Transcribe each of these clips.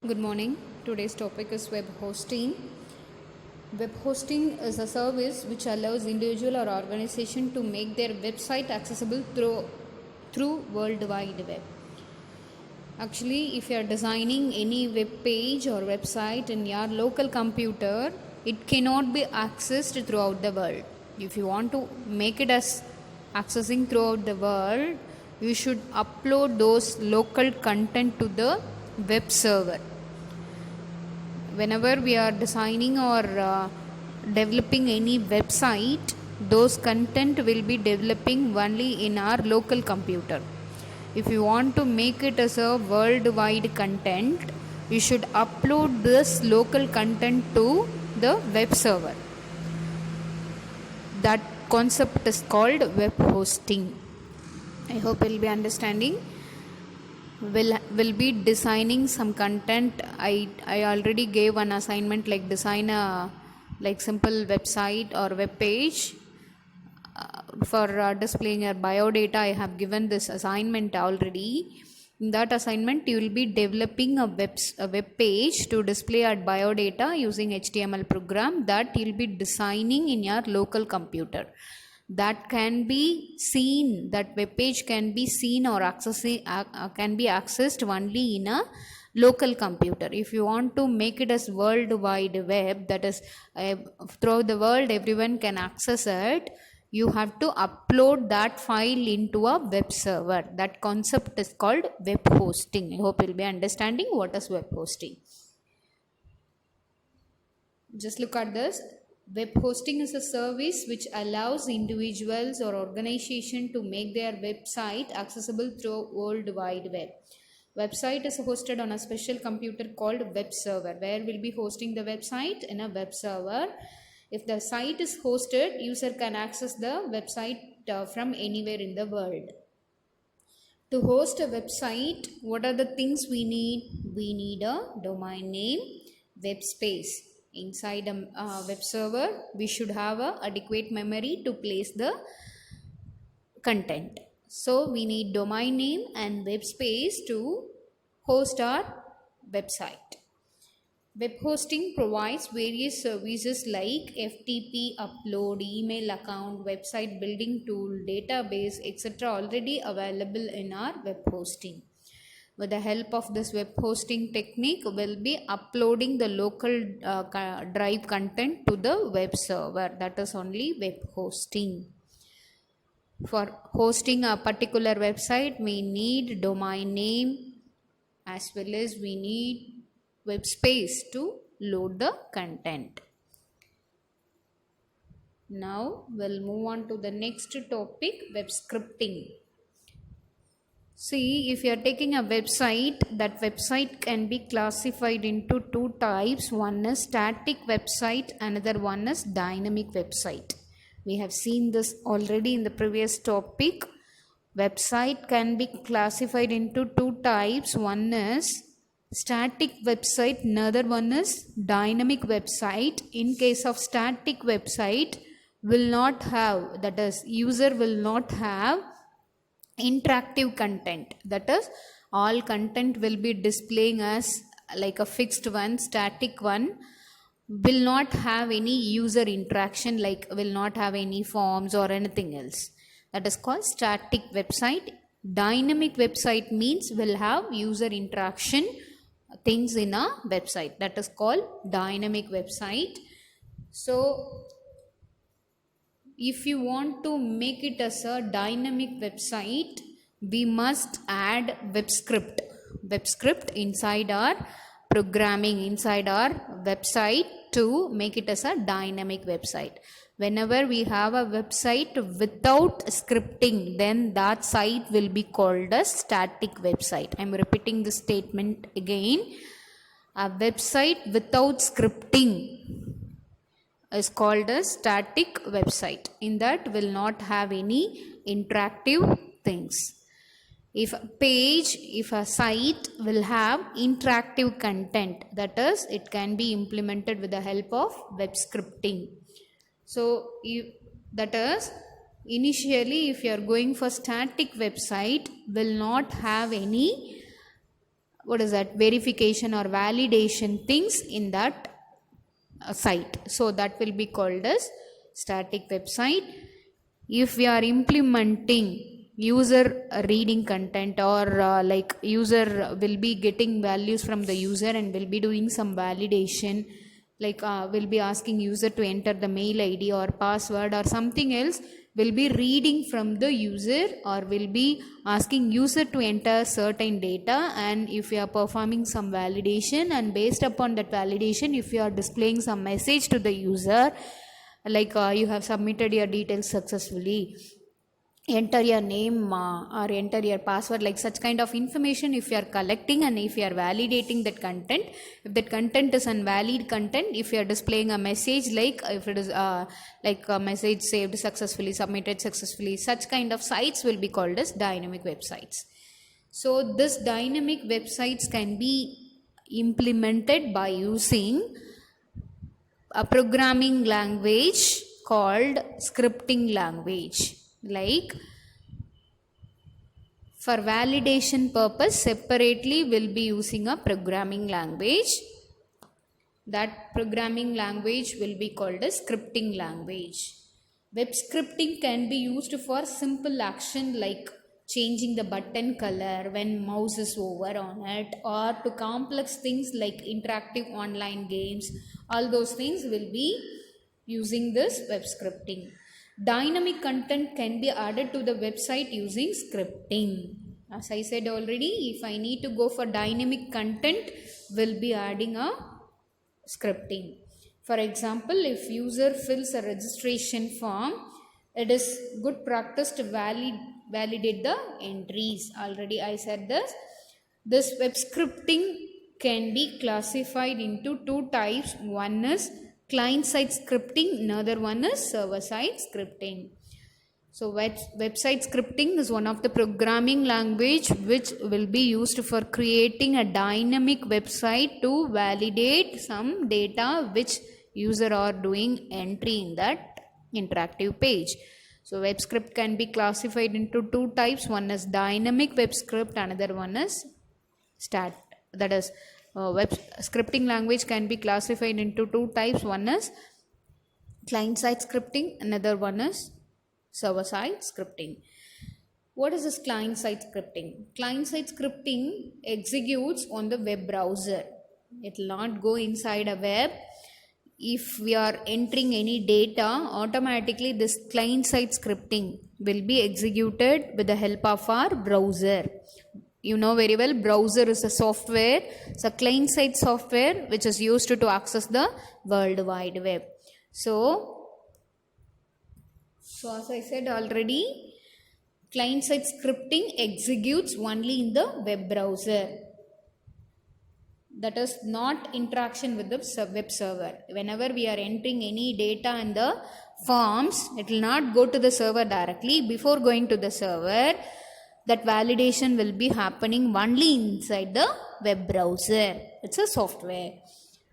Good morning. Today's topic is web hosting. Web hosting is a service which allows individual or organization to make their website accessible through World Wide Web. Actually, if you are designing any web page or website in your local computer, it cannot be accessed throughout the world. If you want to make it as accessing throughout the world, you should upload those local content to the web server. Whenever we are designing or developing any website, those content will be developing only in our local computer. If you want to make it as a worldwide content, you should upload this local content to the web server. That concept is called web hosting. I hope you'll be understanding. Will be designing some content. I already gave an assignment like design a like simple website or web page for displaying your bio data. I have given this assignment already. In that assignment, you will be developing a web page to display our bio data using HTML program that you'll be designing in your local computer. That can be seen, that web page can be seen or can be accessed only in a local computer. If you want to make it as world wide web, that is throughout the world everyone can access it, you have to upload that file into a web server. That concept is called web hosting. I hope you'll be understanding what is web hosting. Just look at this. Web hosting is a service which allows individuals or organization to make their website accessible through World Wide Web. Website is hosted on a special computer called web server, where we'll be hosting the website in a web server. If the site is hosted, user can access the website from anywhere in the world. To host a website, what are the things we need? We need a domain name, web space. Inside a web server, we should have a adequate memory to place the content. So we need domain name and web space to host our website. Web hosting provides various services like FTP, upload, email account, website building tool, database, etc. already available in our web hosting. With the help of this web hosting technique, we'll be uploading the local drive content to the web server. That is only web hosting. For hosting a particular website, we need domain name as well as we need web space to load the content. Now we'll move on to the next topic, web scripting. See, if you are taking a website, that website can be classified into two types. One is static website, another one is dynamic website. We have seen this already in the previous topic. Website can be classified into two types. One is static website, another one is dynamic website. In case of static website, will not have, that is, user will not have interactive content. That is, all content will be displaying as like a fixed one. Static one will not have any user interaction, like will not have any forms or anything else. That is called static website. Dynamic website means will have user interaction things in a website. That is called dynamic website. So if you want to make it as a dynamic website, we must add web script inside our programming, inside our website to make it as a dynamic website. Whenever we have a website without scripting, then that site will be called a static website. I am repeating this statement again. A website without scripting is called a static website. In that will not have any interactive things. If a site will have interactive content, that is, it can be implemented with the help of web scripting. So that is, initially if you are going for static website, will not have any what is that, verification or validation things in that site. So that will be called as static website. If we are implementing user reading content, or like user will be getting values from the user and will be doing some validation, like will be asking user to enter the mail ID or password or something else, will be reading from the user, or will be asking user to enter certain data, and if you are performing some validation, and based upon that validation, if you are displaying some message to the user, like you have submitted your details successfully, enter your name or enter your password, like such kind of information if you are collecting, and if you are validating that content, if that content is invalid content, if you are displaying a message, like if it is like a message saved successfully, submitted successfully, such kind of sites will be called as dynamic websites. So this dynamic websites can be implemented by using a programming language called scripting language. Like for validation purpose separately we'll be using a programming language. That programming language will be called a scripting language. Web scripting can be used for simple action like changing the button color when mouse is over on it, or to complex things like interactive online games. All those things will be using this web scripting. Dynamic content can be added to the website using scripting. As I said already, if I need to go for dynamic content, we'll be adding a scripting. For example, if user fills a registration form, it is good practice to validate the entries. Already I said this. This web scripting can be classified into two types. One is client-side scripting, another one is server-side scripting. So website scripting is one of the programming language which will be used for creating a dynamic website to validate some data which user are doing entry in that interactive page. So web script can be classified into two types. One is dynamic web script, another one is web scripting language can be classified into two types. One is client-side scripting, another one is server-side scripting. What is this client-side scripting? Client-side scripting executes on the web browser. It will not go inside a web. If we are entering any data, automatically this client-side scripting will be executed with the help of our browser. You know very well, browser is a software. It's a client-side software which is used to access the World Wide Web. So as I said already, client-side scripting executes only in the web browser. That is not interaction with the web server. Whenever we are entering any data in the forms, it will not go to the server directly. Before going to the server, that validation will be happening only inside the web browser. It's a software.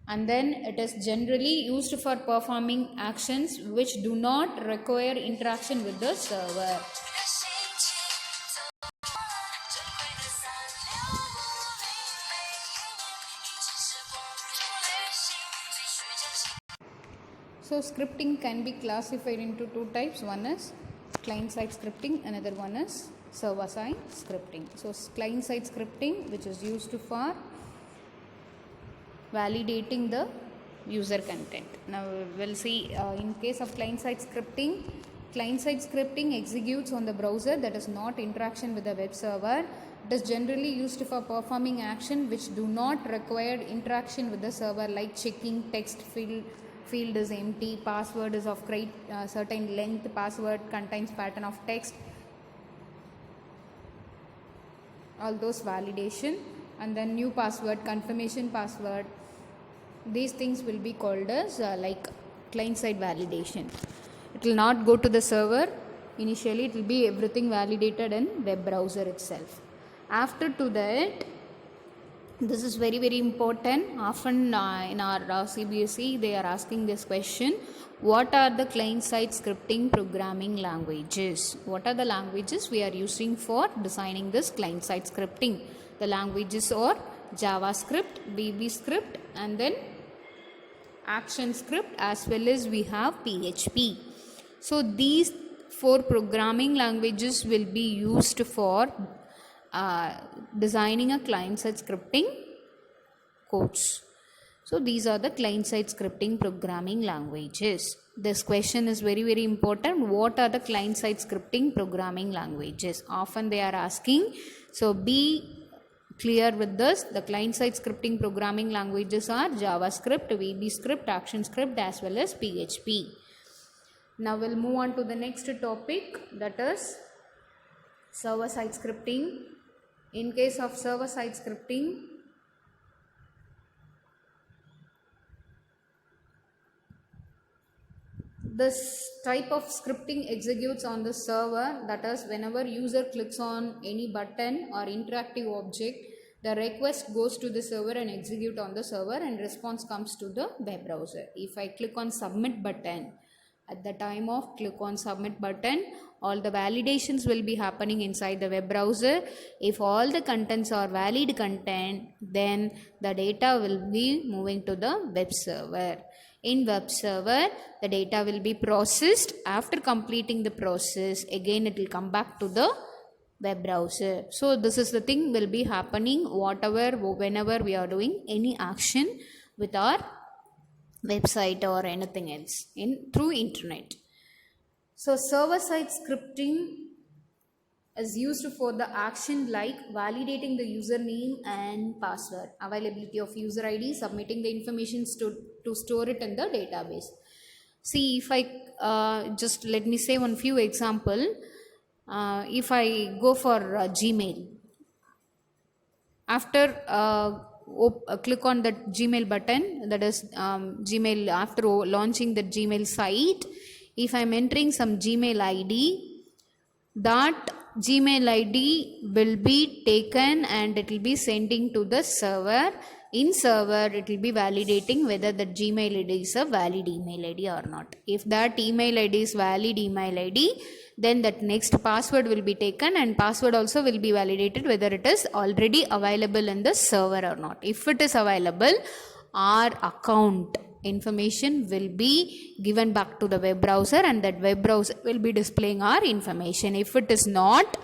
And then it is generally used for performing actions which do not require interaction with the server. So scripting can be classified into two types. One is client-side scripting, another one is server-side scripting. So client-side scripting, which is used for validating the user content. Now we'll see in case of client-side scripting executes on the browser, that is not interaction with the web server. It is generally used for performing action which do not require interaction with the server, like checking text field is empty, password is of certain length, password contains pattern of text, all those validation, and then new password, confirmation password. These things will be called as like client-side validation. It will not go to the server. Initially, it will be everything validated in web browser itself. After to that, this is very, very important. Often in our CBSE, they are asking this question. What are the client-side scripting programming languages? What are the languages we are using for designing this client-side scripting? The languages are JavaScript, VB-script, and then ActionScript, as well as we have PHP. So these 4 programming languages will be used for designing a client-side scripting codes. So these are the client-side scripting programming languages. This question is very, very important. What are the client-side scripting programming languages? Often they are asking. So be clear with this. The client-side scripting programming languages are JavaScript, VB-script, ActionScript, as well as PHP. Now we'll move on to the next topic, that is server-side scripting. In case of server-side scripting, this type of scripting executes on the server, that is whenever user clicks on any button or interactive object, the request goes to the server and execute on the server, and response comes to the web browser. If I click on submit button, at the time of click on submit button, all the validations will be happening inside the web browser. If all the contents are valid content, then the data will be moving to the web server. In web server, the data will be processed. After completing the process, again it will come back to the web browser. So this is the thing will be happening whenever we are doing any action with our website or anything else through internet. So server-side scripting is used for the action like validating the username and password, availability of user ID, submitting the information to store it in the database. See, if I just let me say one few example. If I go for Gmail, after click on the Gmail button, that is Gmail, after launching the Gmail site, if I am entering some Gmail ID, that Gmail ID will be taken and it will be sending to the server. In server, it will be validating whether the Gmail ID is a valid email ID or not. If that email ID is valid email ID, then that next password will be taken, and password also will be validated whether it is already available in the server or not. If it is available, our account information will be given back to the web browser, and that web browser will be displaying our information. If it is not,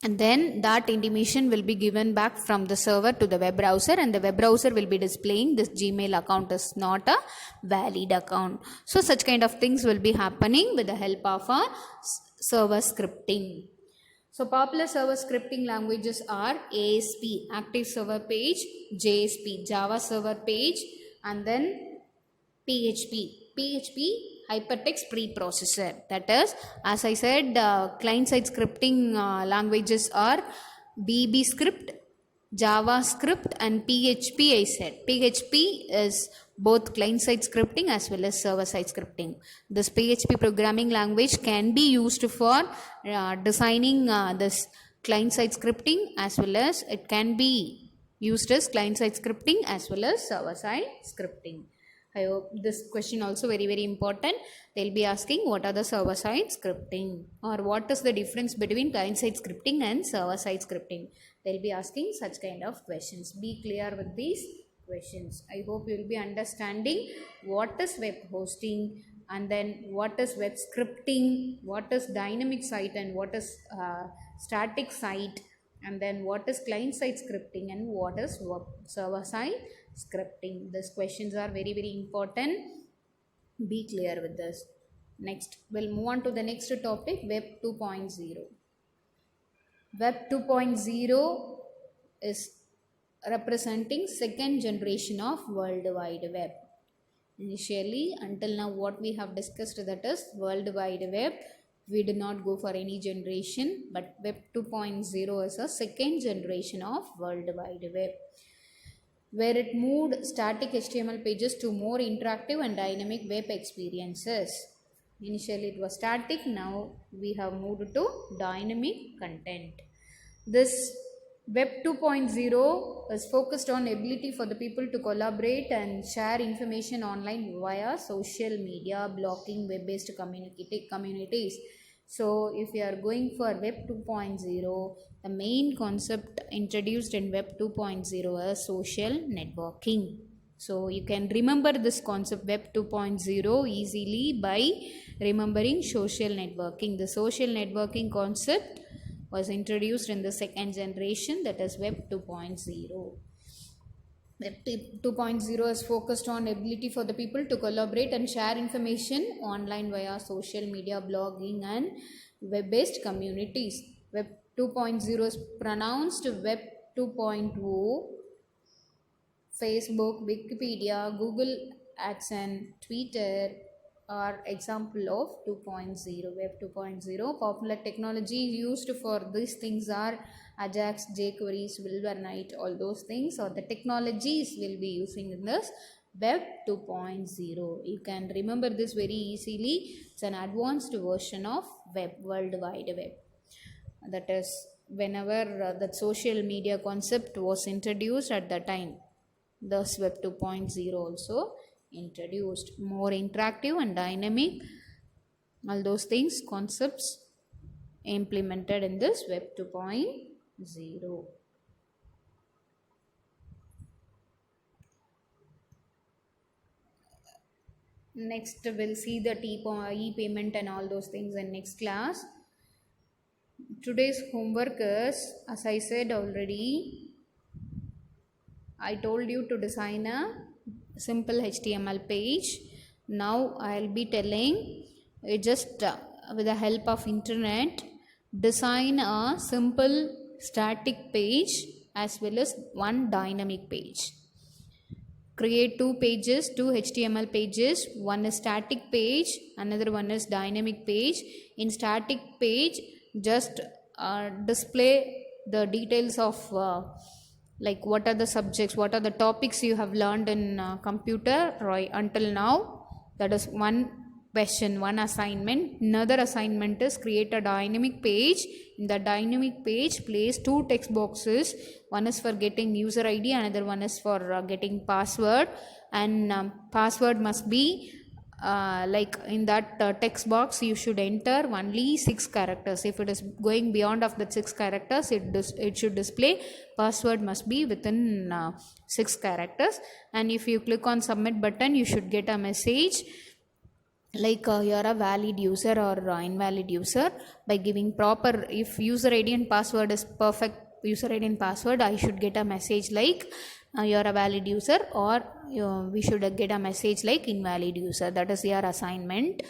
and then that intimation will be given back from the server to the web browser, and the web browser will be displaying this Gmail account is not a valid account. So such kind of things will be happening with the help of our server scripting. So popular server scripting languages are ASP, Active Server Page, JSP, Java Server Page, and then PHP, Hypertext Preprocessor. That is, as I said, client-side scripting languages are VB-script, JavaScript, and PHP. I said PHP is both client-side scripting as well as server-side scripting. This PHP programming language can be used for designing this client-side scripting, as well as it can be used as client-side scripting as well as server-side scripting. I hope this question also very, very important. They'll be asking what are the server-side scripting, or what is the difference between client-side scripting and server-side scripting. They'll be asking such kind of questions. Be clear with these questions. I hope you will be understanding what is web hosting, and then what is web scripting, what is dynamic site, and what is static site, and then what is client-side scripting, and what is server-side scripting. These questions are very, very important. Be clear with this. Next, we'll move on to the next topic, Web 2.0. Web 2.0 is representing second generation of World Wide Web. Initially, until now, what we have discussed, that is World Wide Web. We did not go for any generation, but Web 2.0 is a second generation of World Wide Web, where it moved static HTML pages to more interactive and dynamic web experiences. Initially it was static, now we have moved to dynamic content. This Web 2.0 is focused on ability for the people to collaborate and share information online via social media, blogging, web-based communities. So if you are going for Web 2.0, The main concept introduced in Web 2.0 is social networking. So you can remember this concept Web 2.0 easily by remembering social networking. The social networking concept was introduced in the second generation, that is Web 2.0. Web 2.0 is focused on ability for the people to collaborate and share information online via social media, blogging and web-based communities. Web 2.0 is pronounced Web 2.0. Facebook, Wikipedia, Google AdSense, Twitter are example of 2.0. Web 2.0. Popular technology used for these things are Ajax, jQuery, Silverlight, all those things, or the technologies will be using in this Web 2.0. You can remember this very easily. It's an advanced version of World Wide Web. That is, whenever the social media concept was introduced at the time, thus Web 2.0 also introduced. More interactive and dynamic, all those things, concepts implemented in this Web 2.0. Next we'll see the e-payment and all those things in next class. Today's homework is, as I said already, I told you to design a simple HTML page. Now I'll be telling you just with the help of internet, design a simple static page as well as one dynamic page. Create two pages, two HTML pages. One is static page, another one is dynamic page. In static page, just display the details of like what are the subjects, what are the topics you have learned in computer right until now. That is one question, one assignment. Another assignment is create a dynamic page. In the dynamic page, place two text boxes. One is for getting user ID, another one is for getting password, and password must be like in that text box you should enter only 6 characters. If it is going beyond of the 6 characters, it should display password must be within 6 characters. And if you click on submit button, you should get a message like you are a valid user or invalid user. By giving proper, if user ID and password is perfect user ID and password, I should get a message like you are a valid user, or we should get a message like invalid user. That is your assignment.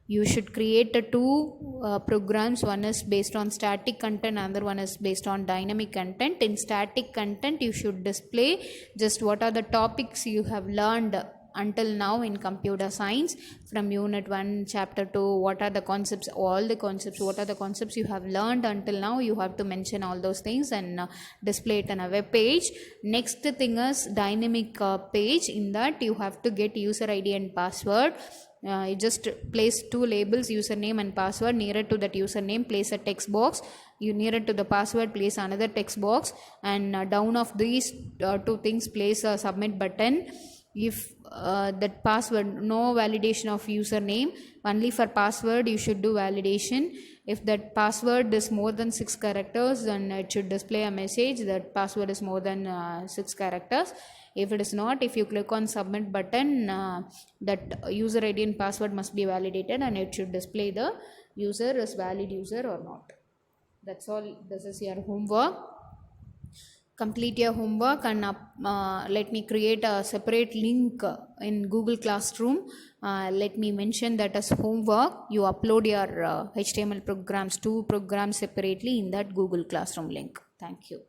You should create two programs. One is based on static content, another one is based on dynamic content. In static content, you should display just what are the topics you have learned until now in computer science from unit 1 chapter 2. What are the concepts, all the concepts, what are the concepts you have learned until now, you have to mention all those things and display it on a web page. Next thing is dynamic page. In that you have to get user ID and password. You just place two labels, username and password. Nearer to that username, place a text box. You nearer to the password, place another text box, and down of these two things, place a submit button. If that password, no validation of username, only for password you should do validation. If that password is more than 6 characters, then it should display a message that password is more than 6 characters. If it is not, if you click on submit button, that user ID and password must be validated and it should display the user is valid user or not. That's all. This is your homework. Complete your homework and let me create a separate link in Google Classroom. Let me mention that as homework. You upload your HTML programs, two programs separately in that Google Classroom link. Thank you.